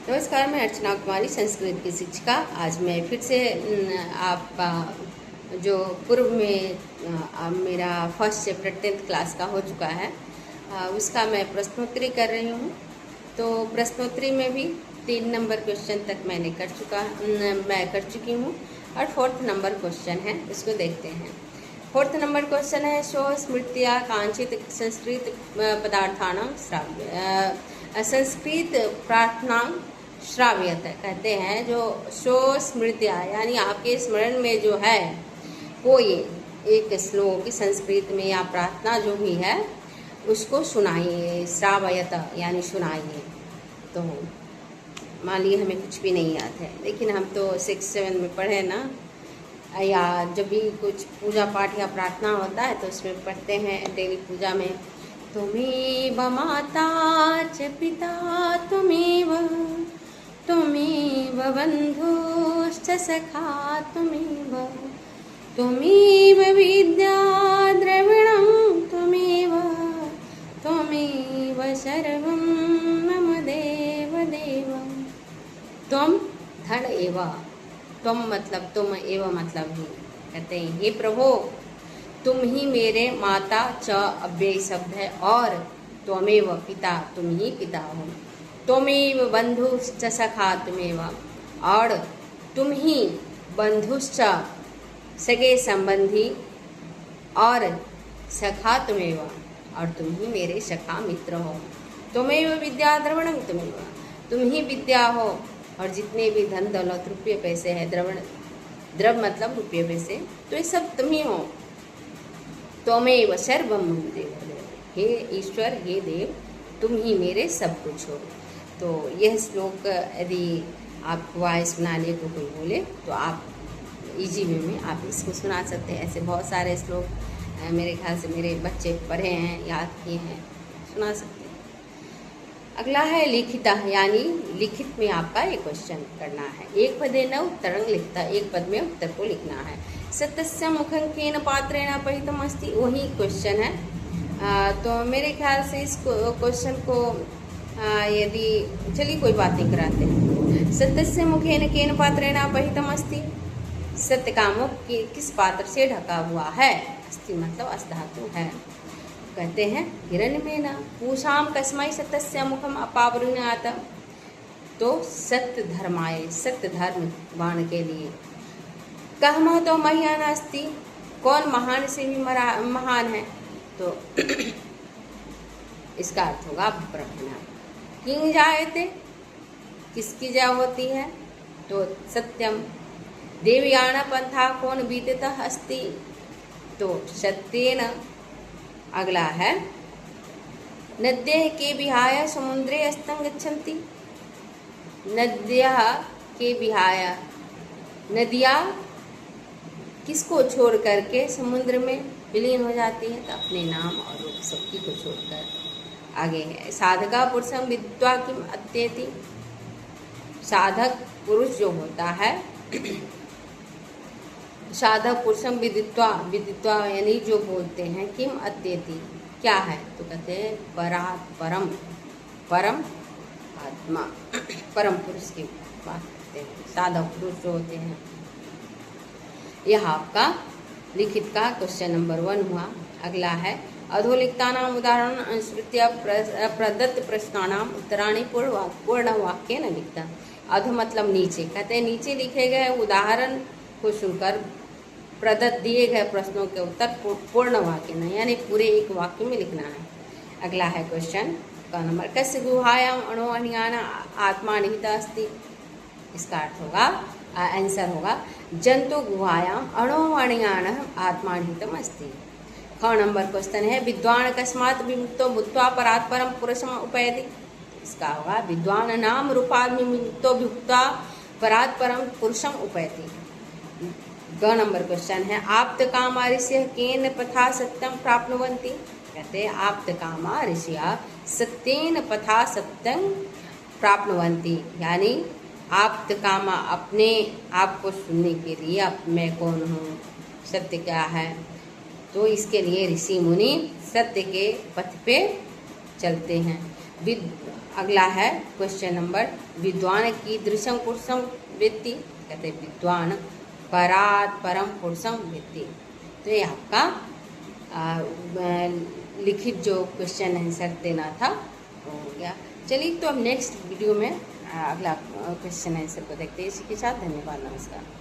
नमस्कार, मैं अर्चना कुमारी, संस्कृत की शिक्षिका। आज मैं फिर से आपका जो पूर्व में मेरा फर्स्ट चैप्टर 10th क्लास का हो चुका है, उसका मैं प्रश्नोत्तरी कर रही हूँ। तो प्रश्नोत्तरी में भी 3 नंबर क्वेश्चन तक मैं कर चुकी हूँ और 4th नंबर क्वेश्चन है, उसको देखते हैं। 4th नंबर क्वेश्चन है, शो स्मृत्या कांचित संस्कृत पदार्थानां श्राव्य संस्कृत प्रार्थना श्राव्यत कहते हैं। जो शो स्मृत्या यानी आपके स्मरण में जो है कोई एक श्लोक संस्कृत में या प्रार्थना जो भी है उसको सुनाइए। श्रावयत यानी सुनाइए। तो मान लीजिए हमें कुछ भी नहीं याद है, लेकिन हम तो 6-7 में पढ़े ना, या जब भी कुछ पूजा पाठ या प्रार्थना होता है तो उसमें पढ़ते हैं डेली पूजा में, तुमेव माता च पिता तुमेव बंधुश्च सखा तुमेव विद्या द्रविणं त्वमेव सर्वं मम देव। त्वम धन एव, त्वम मतलब तुम, एव मतलब ही। कहते हैं हे प्रभु, तुम ही मेरे माता, च अव्यय शब्द है, और त्वमेव पिता, तुम ही पिता हो। त्वमेव बंधुश्च सखा तुमेव, और तुम ही बंधुश्च सगे संबंधी, और सखा तुमेव, और तुम ही मेरे सखा मित्र हो। तुमेव विद्या द्रवणं तुमेव, तुम ही विद्या हो, और जितने भी धन दौलत रुपये पैसे हैं, द्रव मतलब रुपये पैसे, तो ये सब तुम ही हो। त्वमेव सर्वं मम देव, हे ईश्वर, हे देव, तुम ही मेरे सब कुछ हो। तो यह श्लोक यदि आपको वॉइस बनाने को कोई बोले तो आप इजी वे में आप इसको सुना सकते हैं। ऐसे बहुत सारे श्लोक मेरे ख्याल से मेरे बच्चे पढ़े हैं, याद किए हैं, सुना सकते हैं। अगला है लिखिता, यानी लिखित में आपका एक क्वेश्चन करना है। एक पदे न उत्तरं लिखता, एक पद में उत्तर को लिखना है। सत्यस्य मुखं केन पात्रेण परितम अस्ति, वही क्वेश्चन है। तो मेरे ख्याल से इस क्वेश्चन को यदि चलिए कोई बात नहीं कराते हैं। सत्यस्य मुखेन केन पात्रेण परितम अस्ति, सत्य का मुख किस पात्र से ढका हुआ है। अस्ति मतलब अस्धातु है। कहते हैं हिरण्यमेन पूषाम कस्मै सत्यस्य मुखम अपावृणात, तो सत्य धर्माय, सत्य धर्म वाण के लिए। कह महतो मह्यान अस्ति, कौन महान से भी महान है, तो इसका अर्थ होगा ब्रह्मणा। किंग जायते, किसकी जय होती है, तो सत्यम। देवयान पंथा कौन बीतता अस्ति, तो सत्येन। अगला है नद्यः के विहाय समुद्रे अस्तं गच्छन्ति, नद्यः के विहाय, नदियाँ किसको छोड़ करके समुद्र में विलीन हो जाती है, तो अपने नाम और रूप शक्ति को छोड़कर। आगे है साधका पुरुषं विदित्वा किम अत्येति, साधक पुरुष जो होता है, साधक पुरुषं विदित्वा यानी जो बोलते हैं, किम अत्येति क्या है, तो कहते हैं परात् परम, परम आत्मा, परम पुरुष की बात करते हैं, साधक पुरुष जो होते हैं। यह आपका लिखित का क्वेश्चन नंबर 1 हुआ। अगला है अधोलिखितानाम उदाहरण अनुसृत्य प्रदत्त प्रश्नानाम उत्तराणि पूर्ण वाक्य न लिखता। अधो मतलब नीचे, कहते हैं नीचे लिखे गए उदाहरण को सुनकर प्रदत्त दिए गए प्रश्नों के उत्तर पूर्ण वाक्य न, यानी पूरे एक वाक्य में लिखना है। अगला है क्वेश्चन का नंबर, कस्य गुहायाम अणोऽनियान आत्मा निहिता अस्ति, इसका अर्थ होगा, आंसर होगा जंतु गुहायाम अणोऽनियान आत्मा निहितम अस्ति। 6 नंबर क्वेश्चन है विद्वान कस्मात् विमुक्तो भूत्वा परात् परम पुरुषम उपैति, इसका होगा विद्वान नाम रूपात् विमुक्तो भूत्वा परात् परम पुरुषम उपैति। 2 नंबर क्वेश्चन है आप्त कामा ऋषिः केन पथा सत्यं प्राप्नुवन्ति, कहते हैं आप्त कामा ऋषिः सत्येन पथा सत्यं प्राप्नुवन्ति, यानी आप्त कामा अपने आप को सुनने के लिए, अब मैं कौन हूँ, सत्य क्या है, तो इसके लिए ऋषि मुनि सत्य के पथ पे चलते हैं। अगला है क्वेश्चन नंबर, विद्वान कीदृशं पुरुषं वेत्ति, कहते हैं विद्वान परात् परम पुरुषं वेत्ति। तो ये आपका लिखित जो क्वेश्चन आंसर देना था वो हो गया। चलिए तो अब नेक्स्ट वीडियो में अगला क्वेश्चन आंसर को देखते हैं। इसी के साथ धन्यवाद, नमस्कार।